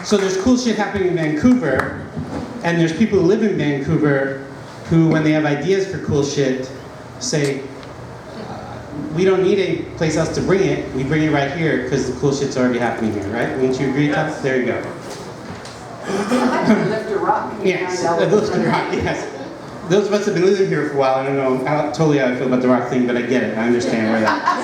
So there's cool shit happening in Vancouver, and there's people who live in Vancouver who, when they have ideas for cool shit, say, we don't need a place else to bring it, we bring it right here because the cool shit's already happening here, right? Wouldn't you agree, Tom? There you go. Lift a rock. Yes, lift a rock, yes. Those of us have been living here for a while, I don't know totally how I feel about the rock thing, but I get it, I understand where that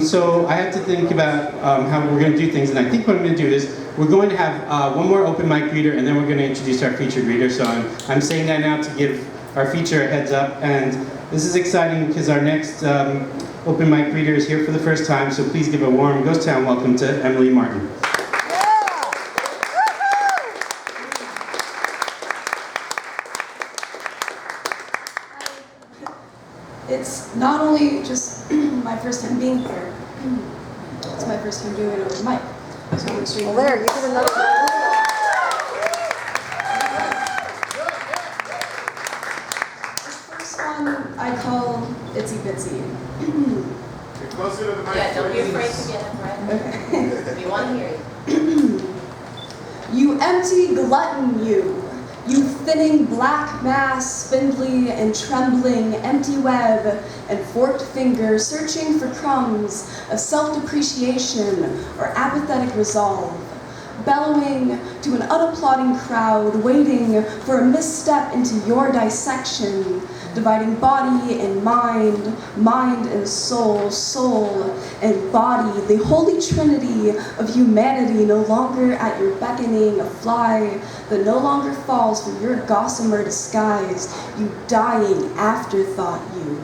so I had to think about how we're going to do things, and I think what I'm going to do is we're going to have one more open mic reader, and then we're going to introduce our featured reader. So I'm saying that now to give our feature a heads up, and this is exciting because our next open mic reader is here for the first time, so please give a warm ghost town welcome to Emily Martin. It's not only just my first time being here, it's my first time doing an open mic. So I'm extremely Well, there, you get another one. This first one I call Itsy Bitsy. Get closer to the mic. Yeah, don't be afraid to get up, right? Okay. We want to hear you. You empty glutton, you thinning black mass, spindly and trembling, empty web and forked finger, searching for crumbs of self-depreciation or apathetic resolve, bellowing to an unapplauding crowd, waiting for a misstep into your dissection, dividing body and mind, mind and soul, soul and body, the holy trinity of humanity no longer at your beckoning, a fly that no longer falls for your gossamer disguise, you dying afterthought, you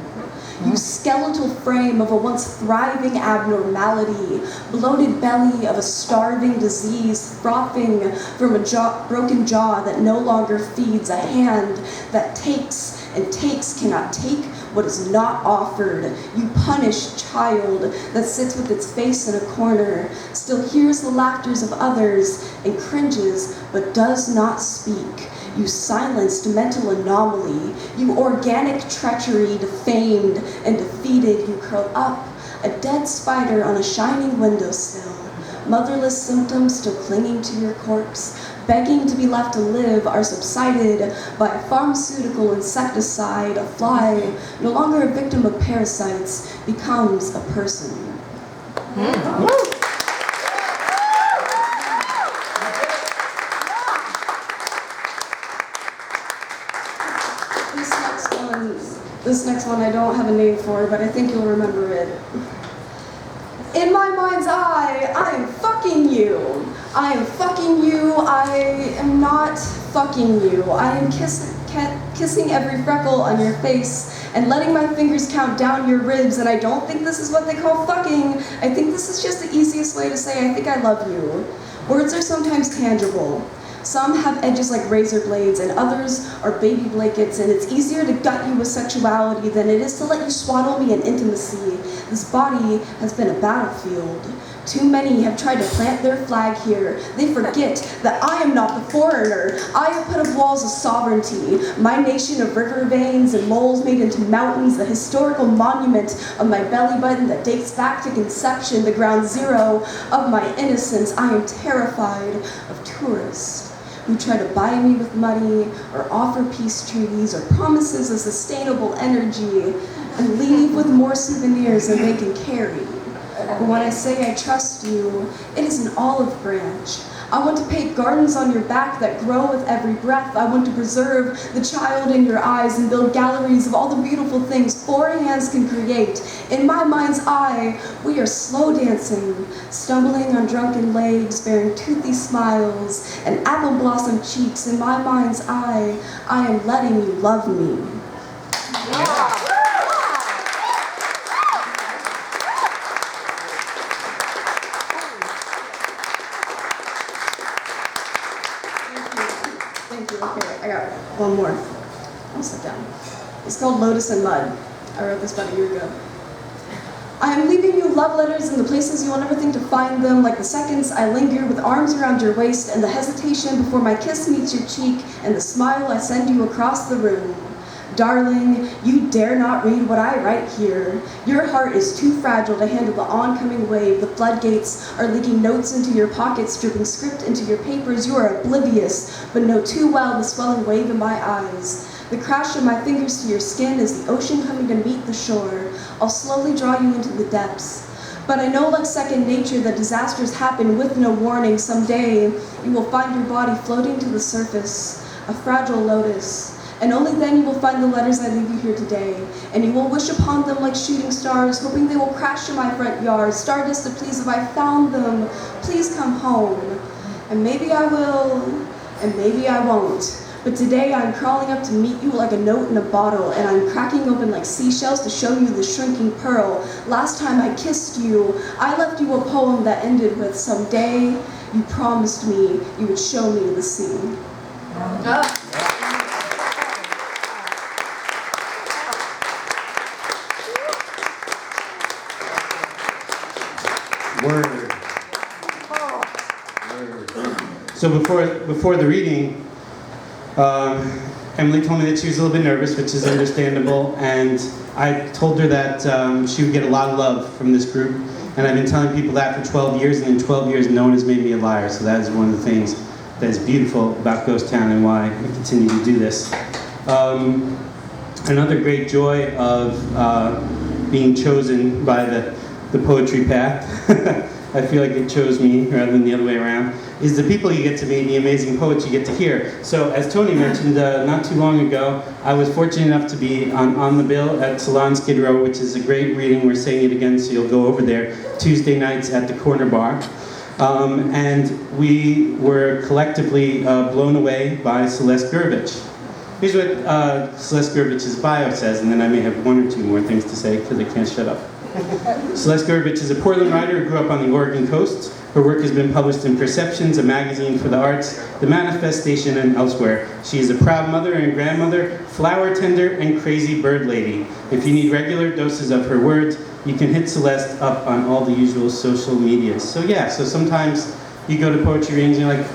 skeletal frame of a once thriving abnormality, bloated belly of a starving disease, frothing from a broken jaw that no longer feeds, a hand that takes and takes cannot take what is not offered. You punished child that sits with its face in a corner, still hears the laughters of others and cringes but does not speak. You silenced mental anomaly, you organic treachery, defamed and defeated, you curl up, a dead spider on a shining windowsill, motherless symptoms still clinging to your corpse, begging to be left to live, are subsided by a pharmaceutical insecticide, a fly, no longer a victim of parasites, becomes a person. This next one I don't have a name for, but I think you'll remember it. In my mind's eye, I am fucking you. I am fucking you. I am not fucking you. I am kissing every freckle on your face and letting my fingers count down your ribs, and I don't think this is what they call fucking. I think this is just the easiest way to say I think I love you. Words are sometimes tangible. Some have edges like razor blades, and others are baby blankets, and it's easier to gut you with sexuality than it is to let you swaddle me in intimacy. This body has been a battlefield. Too many have tried to plant their flag here. They forget that I am not the foreigner. I have put up walls of sovereignty. My nation of river veins and moles made into mountains, the historical monument of my belly button that dates back to conception, the ground zero of my innocence. I am terrified of tourists who try to buy me with money or offer peace treaties or promises of sustainable energy and leave with more souvenirs than they can carry. But when I say I trust you, it is an olive branch. I want to paint gardens on your back that grow with every breath. I want to preserve the child in your eyes and build galleries of all the beautiful things four hands can create. In my mind's eye, we are slow dancing, stumbling on drunken legs, bearing toothy smiles and apple blossom cheeks. In my mind's eye, I am letting you love me. Yeah. Thank you. Okay, I got one more. I'll sit down. It's called Lotus and Mud. I wrote this about a year ago. I am leaving you love letters in the places you will never think to find them, like the seconds I linger with arms around your waist and the hesitation before my kiss meets your cheek and the smile I send you across the room. Darling, you dare not read what I write here. Your heart is too fragile to handle the oncoming wave. The floodgates are leaking notes into your pockets, dripping script into your papers. You are oblivious, but know too well the swelling wave in my eyes. The crash of my fingers to your skin is the ocean coming to meet the shore. I'll slowly draw you into the depths. But I know like second nature that disasters happen with no warning. Someday you will find your body floating to the surface, a fragile lotus. And only then you will find the letters I leave you here today. And you will wish upon them like shooting stars, hoping they will crash in my front yard. Stardust to please if I found them. Please come home. And maybe I will, and maybe I won't. But today I'm crawling up to meet you like a note in a bottle, and I'm cracking open like seashells to show you the shrinking pearl. Last time I kissed you, I left you a poem that ended with, someday you promised me you would show me the sea. Word. So before the reading, Emily told me that she was a little bit nervous, which is understandable, and I told her that she would get a lot of love from this group, and I've been telling people that for 12 years, and in 12 years no one has made me a liar, so that is one of the things that is beautiful about Ghost Town and why we continue to do this. Another great joy of being chosen by the poetry path, I feel like it chose me rather than the other way around, is the people you get to meet, the amazing poets you get to hear. So as Toni mentioned not too long ago, I was fortunate enough to be on the bill at Salon Skid Row, which is a great reading. We're saying it again, so you'll go over there Tuesday nights at the Corner Bar. And we were collectively blown away by Celeste Gurevich. Here's what Celeste Gurevich's bio says, and then I may have one or two more things to say because I can't shut up. Celeste Gurevich is a Portland writer who grew up on the Oregon coast. Her work has been published in Perceptions, a magazine for the arts, The Manifestation, and elsewhere. She is a proud mother and grandmother, flower tender, and crazy bird lady. If you need regular doses of her words, you can hit Celeste up on all the usual social medias. So yeah, so sometimes you go to poetry readings and you're like,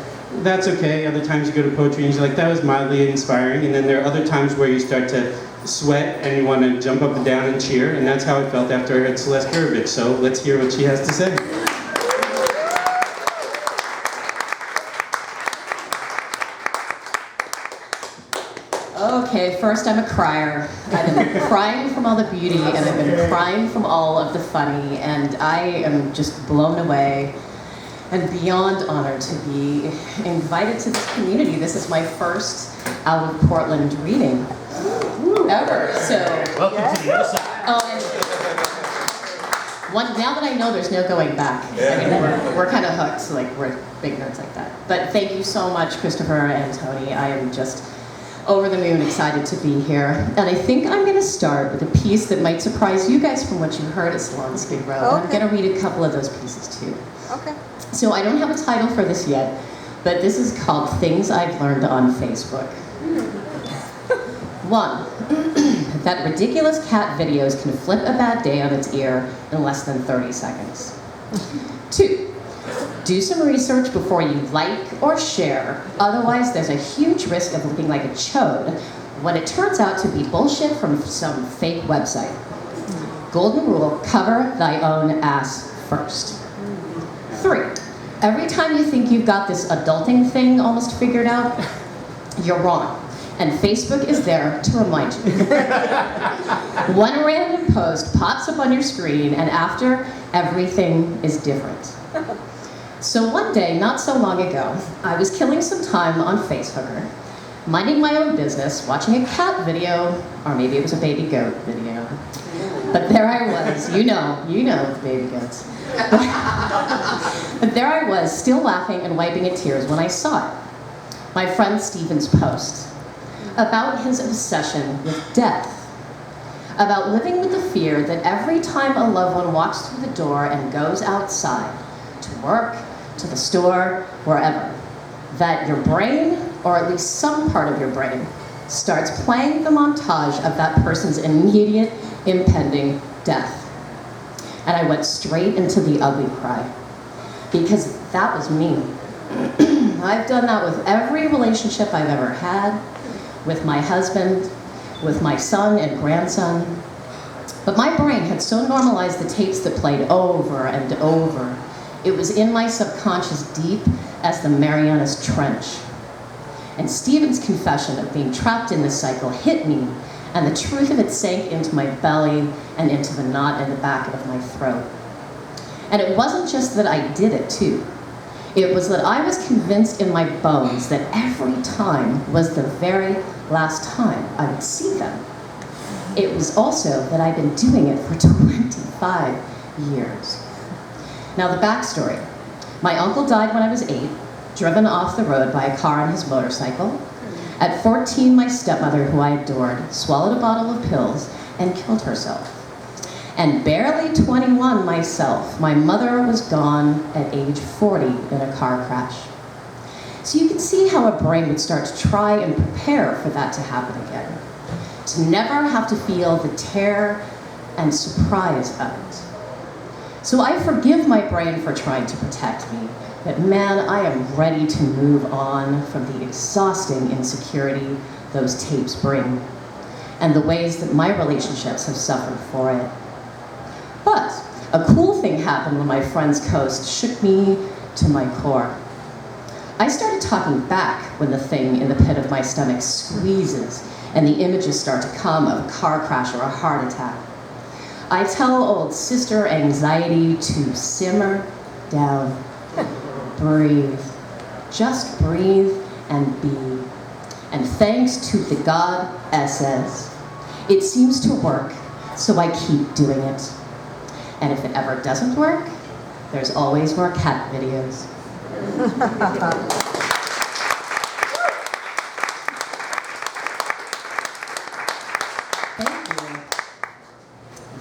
that's okay. Other times you go to poetry readings and you're like, that was mildly inspiring. And then there are other times where you start to sweat and you want to jump up and down and cheer, and that's how I felt after I heard Celeste Gurevich. So let's hear what she has to say. Okay, first I'm a crier. I've been crying from all the beauty, and I've been crying from all of the funny, and I am just blown away and beyond honored to be invited to this community. This is my first out of Portland reading ever, so. Welcome to the other side. Now that I know there's no going back, I mean, we're kind of hooked, so like we're big nerds like that. But thank you so much, Christopher and Toni. I am just over the moon excited to be here. And I think I'm going to start with a piece that might surprise you guys from what you heard at Salon Skid Row. And I'm going to read a couple of those pieces too. Okay. So I don't have a title for this yet, but this is called Things I've Learned on Facebook. 1. That ridiculous cat videos can flip a bad day on its ear in less than 30 seconds. 2. Do some research before you like or share, otherwise there's a huge risk of looking like a chode when it turns out to be bullshit from some fake website. Golden rule, cover thy own ass first. 3. Every time you think you've got this adulting thing almost figured out, you're wrong. And Facebook is there to remind you. One random post pops up on your screen, and after, everything is different. So one day, not so long ago, I was killing some time on Facehooker, minding my own business, watching a cat video, or maybe it was a baby goat video. But there I was, you know the baby goats. But there I was, still laughing and wiping at tears when I saw it. My friend Steven's post about his obsession with death, about living with the fear that every time a loved one walks through the door and goes outside, to work, to the store, wherever, that your brain, or at least some part of your brain, starts playing the montage of that person's immediate, impending death. And I went straight into the ugly cry, because that was me. I've done that with every relationship I've ever had, with my husband, with my son and grandson. But my brain had so normalized the tapes that played over and over. It was in my subconscious deep as the Marianas Trench. And Stephen's confession of being trapped in this cycle hit me, and the truth of it sank into my belly and into the knot in the back of my throat. And it wasn't just that I did it too. It was that I was convinced in my bones that every time was the very last time I would see them. It was also that I'd been doing it for 25 years. Now the backstory. My uncle died when I was 8, driven off the road by a car on his motorcycle. At 14, my stepmother, who I adored, swallowed a bottle of pills and killed herself. And barely 21 myself, my mother was gone at age 40 in a car crash. So you can see how a brain would start to try and prepare for that to happen again. To never have to feel the terror and surprise of it. So I forgive my brain for trying to protect me, but man, I am ready to move on from the exhausting insecurity those tapes bring, and the ways that my relationships have suffered for it. But a cool thing happened when my friend's coast shook me to my core. I started talking back when the thing in the pit of my stomach squeezes and the images start to come of a car crash or a heart attack. I tell old sister anxiety to simmer down, breathe, just breathe and be. And thanks to the goddesses, it seems to work, so I keep doing it. And if it ever doesn't work, there's always more cat videos. Thank you.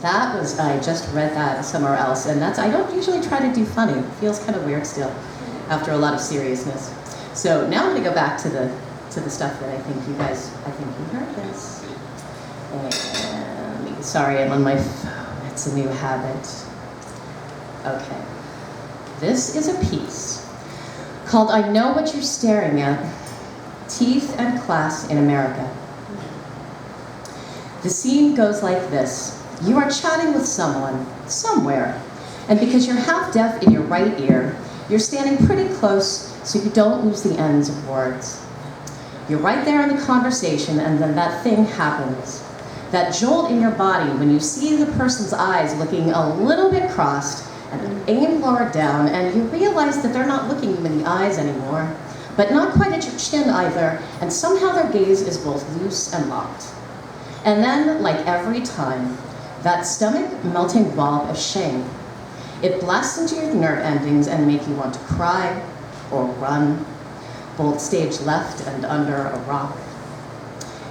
That was, I just read that somewhere else, and I don't usually try to do funny. It feels kind of weird still, after a lot of seriousness. So now I'm gonna go back to the stuff that I think you heard this. And, sorry, I'm on my phone, it's a new habit. Okay. This is a piece called I Know What You're Staring At, Teeth and Class in America. The scene goes like this. You are chatting with someone, somewhere, and because you're half deaf in your right ear, you're standing pretty close so you don't lose the ends of words. You're right there in the conversation, and then that thing happens. That jolt in your body when you see the person's eyes looking a little bit crossed and aim lower down, and you realize that they're not looking you in the eyes anymore, but not quite at your chin either, and somehow their gaze is both loose and locked. And then, like every time, that stomach-melting blob of shame, it blasts into your nerve endings and make you want to cry or run, bolt stage left and under a rock.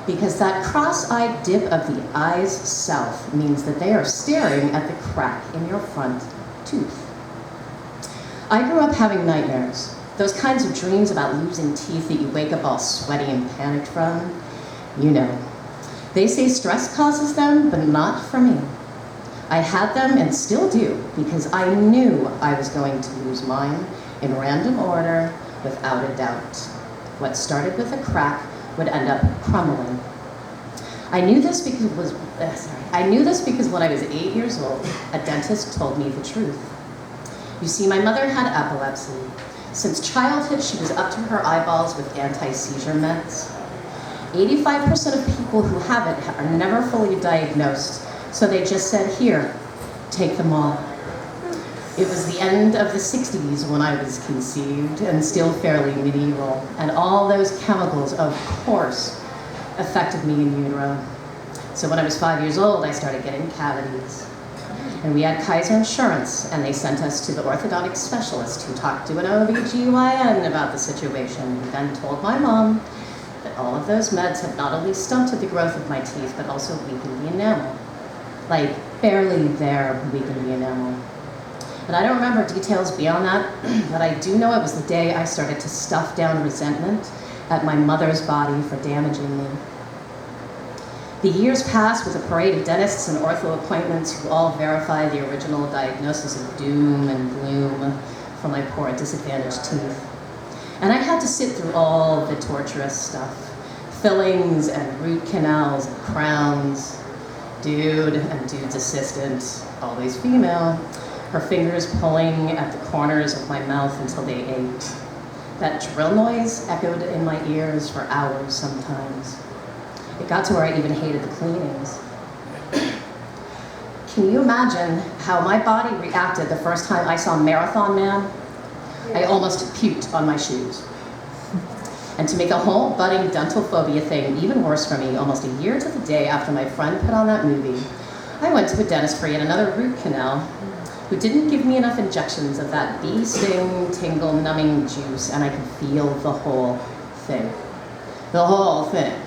Because that cross-eyed dip of the eyes south means that they are staring at the crack in your front tooth. I grew up having nightmares, those kinds of dreams about losing teeth that you wake up all sweaty and panicked from. You know. They say stress causes them, but not for me. I had them and still do, because I knew I was going to lose mine in random order, without a doubt. What started with a crack would end up crumbling. I knew this because when I was 8 years old, a dentist told me the truth. You see, my mother had epilepsy. Since childhood, she was up to her eyeballs with anti-seizure meds. 85% of people who have it are never fully diagnosed, so they just said, here, take them all. It was the end of the 60s when I was conceived, and still fairly medieval, and all those chemicals, of course, affected me in utero. So when I was 5 years old, I started getting cavities. And we had Kaiser Insurance, and they sent us to the orthodontic specialist who talked to an OB/GYN about the situation, who then told my mom that all of those meds had not only stunted the growth of my teeth, but also weakened the enamel. Like, barely there, weakened the enamel. But I don't remember details beyond that, but I do know it was the day I started to stuff down resentment at my mother's body for damaging me. The years passed with a parade of dentists and ortho appointments who all verified the original diagnosis of doom and gloom for my poor, disadvantaged teeth. And I had to sit through all the torturous stuff. fillings and root canals and crowns. Dude and dude's assistant, always female, her fingers pulling at the corners of my mouth until they ached. That drill noise echoed in my ears for hours sometimes. It got to where I even hated the cleanings. Can you imagine how my body reacted the first time I saw Marathon Man? I almost puked on my shoes. And to make a whole budding dental phobia thing even worse for me, almost a year to the day after my friend put on that movie, I went to a dentist for yet another root canal who didn't give me enough injections of that bee sting, tingle, numbing juice, and I could feel the whole thing. The whole thing.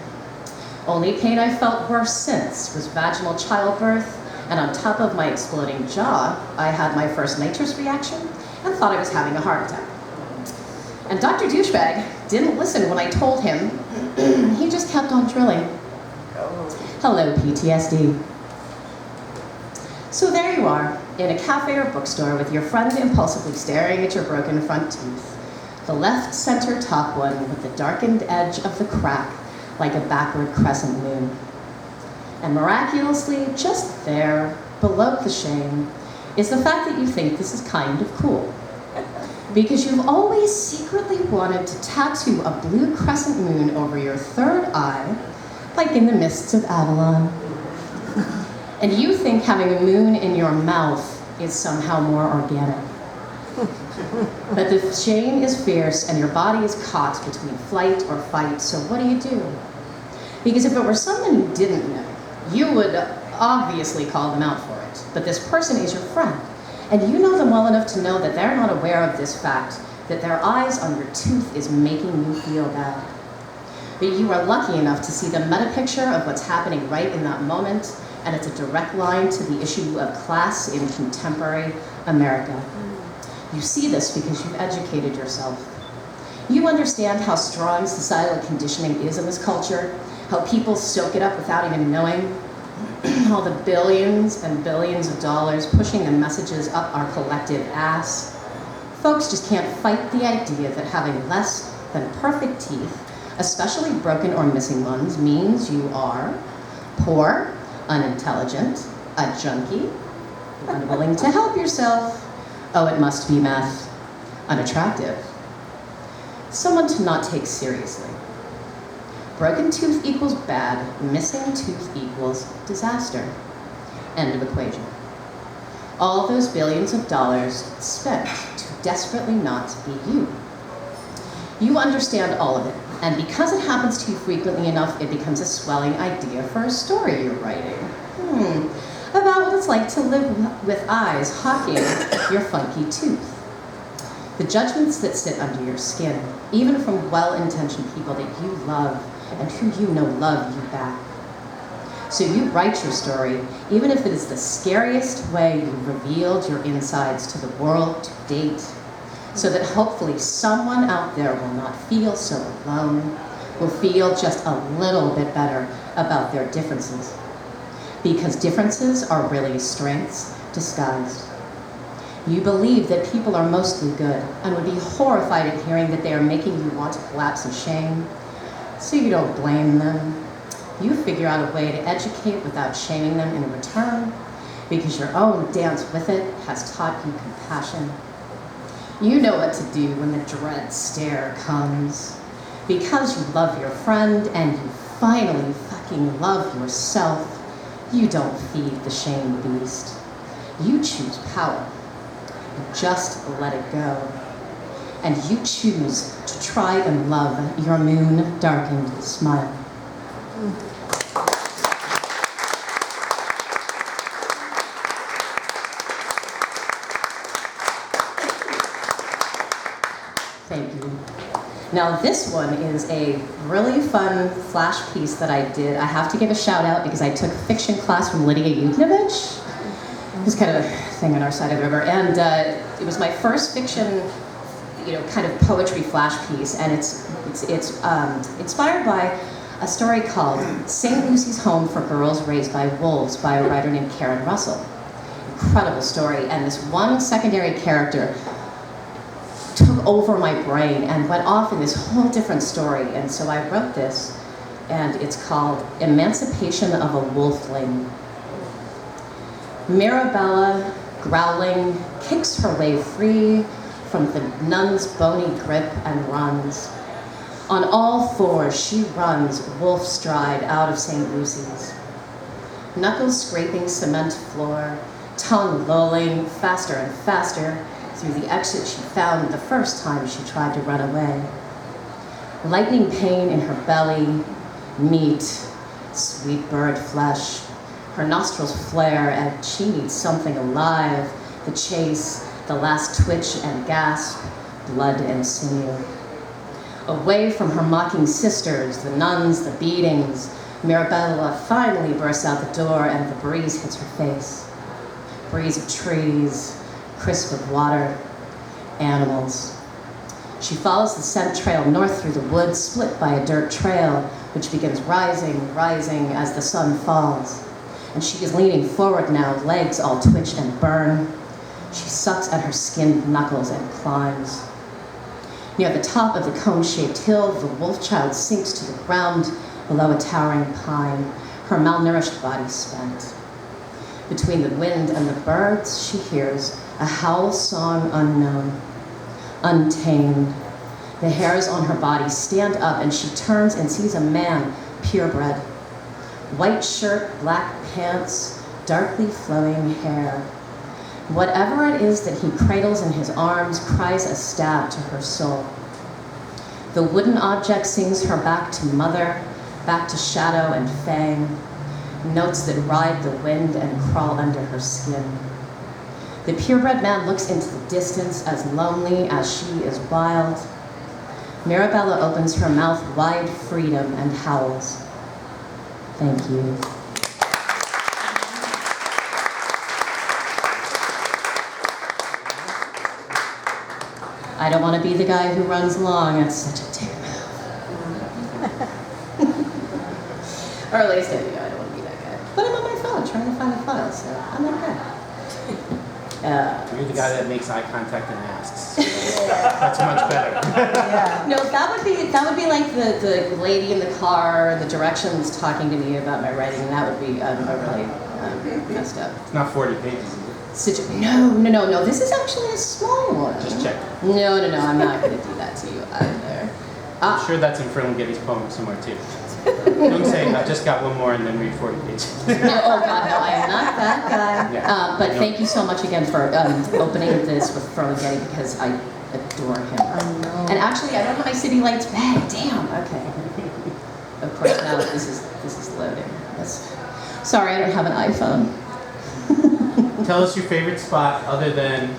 Only pain I felt worse since was vaginal childbirth, and on top of my exploding jaw, I had my first nitrous reaction and thought I was having a heart attack. And Dr. Douchebag didn't listen when I told him. He just kept on drilling. Hello, PTSD. So there you are, in a cafe or bookstore with your friend impulsively staring at your broken front tooth, the left center top one with the darkened edge of the crack like a backward crescent moon. And miraculously, just there, below the shame, is the fact that you think this is kind of cool. Because you've always secretly wanted to tattoo a blue crescent moon over your third eye, like in the mists of Avalon. And you think having a moon in your mouth is somehow more organic. But the shame is fierce and your body is caught between flight or fight, so what do? Because if it were someone you didn't know, you would obviously call them out for it. But this person is your friend, and you know them well enough to know that they're not aware of this fact, that their eyes on your tooth is making you feel bad. But you are lucky enough to see the meta picture of what's happening right in that moment, and it's a direct line to the issue of class in contemporary America. You see this because you've educated yourself. You understand how strong societal conditioning is in this culture, how people soak it up without even knowing, all the billions and billions of dollars pushing the messages up our collective ass. Folks just can't fight the idea that having less than perfect teeth, especially broken or missing ones, means you are poor, unintelligent, a junkie, unwilling to help yourself, oh, it must be meth, unattractive, someone to not take seriously. Broken tooth equals bad, missing tooth equals disaster. End of equation. All those billions of dollars spent to desperately not be you. You understand all of it, and because it happens to you frequently enough, it becomes a swelling idea for a story you're writing. About what it's like to live with eyes hawking your funky tooth. The judgments that sit under your skin, even from well-intentioned people that you love and who you know love you back. So you write your story, even if it is the scariest way you've revealed your insides to the world to date, so that hopefully someone out there will not feel so alone, will feel just a little bit better about their differences. Because differences are really strengths disguised. You believe that people are mostly good and would be horrified at hearing that they are making you want to collapse in shame, so you don't blame them. You figure out a way to educate without shaming them in return, because your own dance with it has taught you compassion. You know what to do when the dread stare comes. Because you love your friend and you finally fucking love yourself, you don't feed the shame beast. You choose power. You just let it go. And you choose to try and love your moon-darkened smile. Thank you. Now this one is a really fun flash piece that I did. I have to give a shout out because I took a fiction class from Lydia Yuknovich. It was kind of a thing on our side of the river. And it was my first fiction, kind of poetry flash piece. And it's inspired by a story called St. Lucy's Home for Girls Raised by Wolves by a writer named Karen Russell. Incredible story. And this one secondary character took over my brain and went off in this whole different story. And so I wrote this and it's called Emancipation of a Wolfling. Mirabella, growling, kicks her way free from the nun's bony grip and runs. On all fours, she runs wolf stride out of St. Lucy's. Knuckles scraping cement floor, tongue lolling faster and faster through the exit she found the first time she tried to run away. Lightning pain in her belly, meat, sweet bird flesh. Her nostrils flare and she needs something alive, the chase, the last twitch and gasp, blood and sinew. Away from her mocking sisters, the nuns, the beatings, Mirabella finally bursts out the door and the breeze hits her face. Breeze of trees, crisp of water, animals. She follows the scent trail north through the woods, split by a dirt trail, which begins rising as the sun falls. And she is leaning forward now, legs all twitch and burn. She sucks at her skinned knuckles and climbs. Near the top of the cone-shaped hill, the wolf child sinks to the ground below a towering pine, her malnourished body spent. Between the wind and the birds, she hears a howl song unknown, untamed. The hairs on her body stand up and she turns and sees a man, purebred. White shirt, black pants, darkly flowing hair. Whatever it is that he cradles in his arms cries a stab to her soul. The wooden object sings her back to mother, back to shadow and fang, notes that ride the wind and crawl under her skin. The purebred man looks into the distance, as lonely as she is wild. Mirabella opens her mouth wide freedom and howls. Thank you. I don't want to be the guy who runs long. It's such a dick move. Or at least I don't want to be that guy. But I'm on my phone trying to find a file, so I'm that guy. You're the guy that makes eye contact and asks. That's much better. No, that would be like the lady in the car, the directions talking to me about my writing. That would be a really messed up. It's not 40 pages, is it? No. This is actually a small one. Just check. No. I'm not going to do that to you either. I'm sure that's in Ferlinghetti's poem somewhere too. Don't say, I just got one more and then read 40 pages. No, oh God, no, I am not that guy. Yeah. But thank you so much again for opening this with Ferlinghetti because I adore him. I know. And actually, I don't have my city lights back. Damn. Okay. Of course, now this is loading. Sorry, I don't have an iPhone. Tell us your favorite spot other than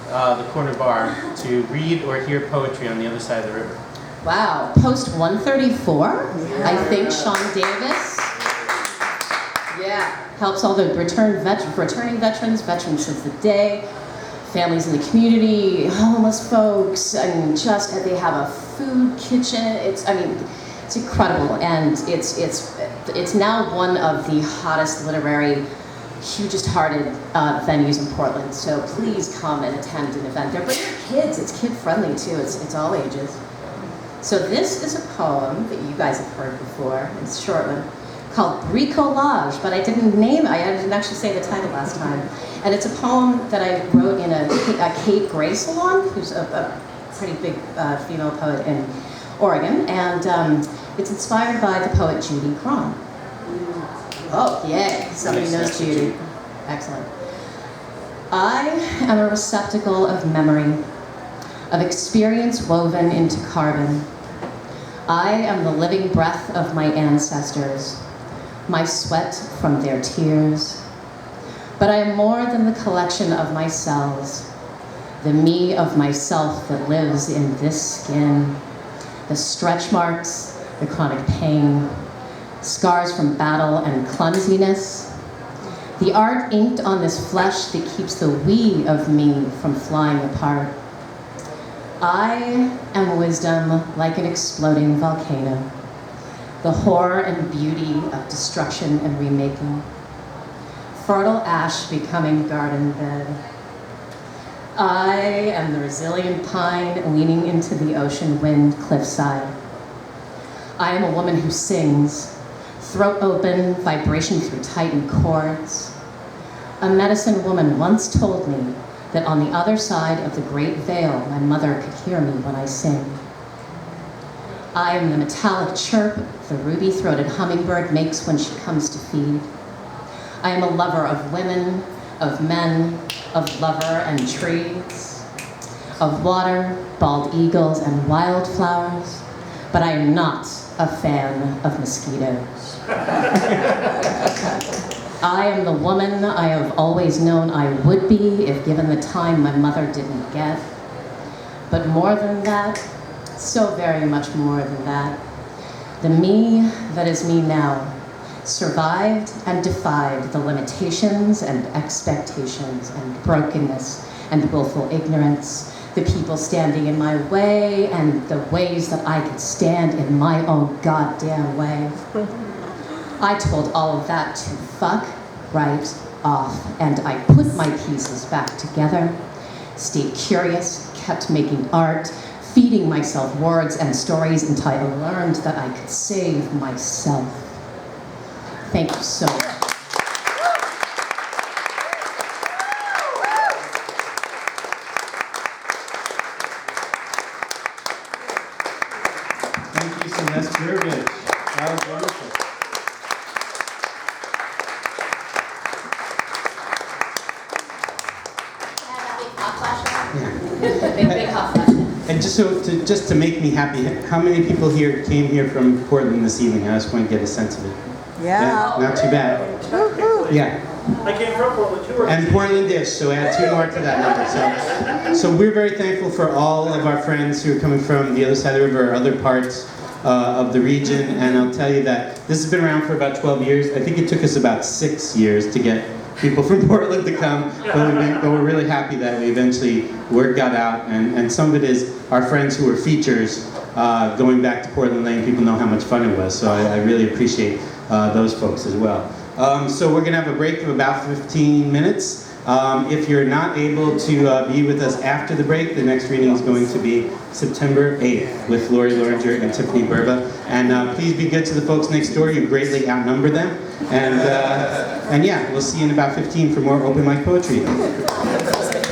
the corner bar to read or hear poetry on the other side of the river. Wow, post 134. I think Sean Davis. Yeah, helps all the returning veterans since the day, families in the community, homeless folks, and they have a food kitchen. It's incredible, and it's now one of the hottest literary, hugest-hearted venues in Portland. So please come and attend an event there. Bring your kids. It's kid-friendly too. It's all ages. So this is a poem that you guys have heard before. It's a short one called Bricolage, but I didn't actually say the title last time. And it's a poem that I wrote in a Kate Gray salon, who's a pretty big female poet in Oregon. And it's inspired by the poet Judy Cron. Oh, yay. Somebody knows Judy. Excellent. I am a receptacle of memory, of experience woven into carbon. I am the living breath of my ancestors, my sweat from their tears. But I am more than the collection of my cells, the me of myself that lives in this skin, the stretch marks, the chronic pain, scars from battle and clumsiness, the art inked on this flesh that keeps the we of me from flying apart. I am wisdom like an exploding volcano, the horror and beauty of destruction and remaking, fertile ash becoming garden bed. I am the resilient pine leaning into the ocean wind cliffside. I am a woman who sings, throat open, vibration through tightened chords. A medicine woman once told me that on the other side of the great veil, my mother could hear me when I sing. I am the metallic chirp the ruby-throated hummingbird makes when she comes to feed. I am a lover of women, of men, of lover and trees, of water, bald eagles, and wildflowers, but I am not a fan of mosquitoes. I am the woman I have always known I would be if given the time my mother didn't get. But more than that, so very much more than that, the me that is me now survived and defied the limitations and expectations and brokenness and willful ignorance, the people standing in my way and the ways that I could stand in my own goddamn way. I told all of that to fuck right off, and I put my pieces back together, stayed curious, kept making art, feeding myself words and stories until I learned that I could save myself. Thank you so much. Thank you, Celeste Gurevich. That was wonderful. Big hot flash. And just to make me happy, how many people here came here from Portland this evening? I just want to get a sense of it. Yeah. Not too bad. Yeah. I came from Portland too. And Portland-ish, so add 2 more to that number. So we're very thankful for all of our friends who are coming from the other side of the river or other parts of the region. And I'll tell you that this has been around for about 12 years. I think it took us about 6 years to get people from Portland to come, but we're really happy that we eventually, word got out, and some of it is our friends who were features going back to Portland, letting people know how much fun it was, so I really appreciate those folks as well. So we're going to have a break of about 15 minutes. If you're not able to be with us after the break, the next reading is going to be September 8th with Lori Loringer and Tiffany Burba. And please be good to the folks next door. You greatly outnumber them. And yeah, we'll see you in about 15 for more open mic poetry.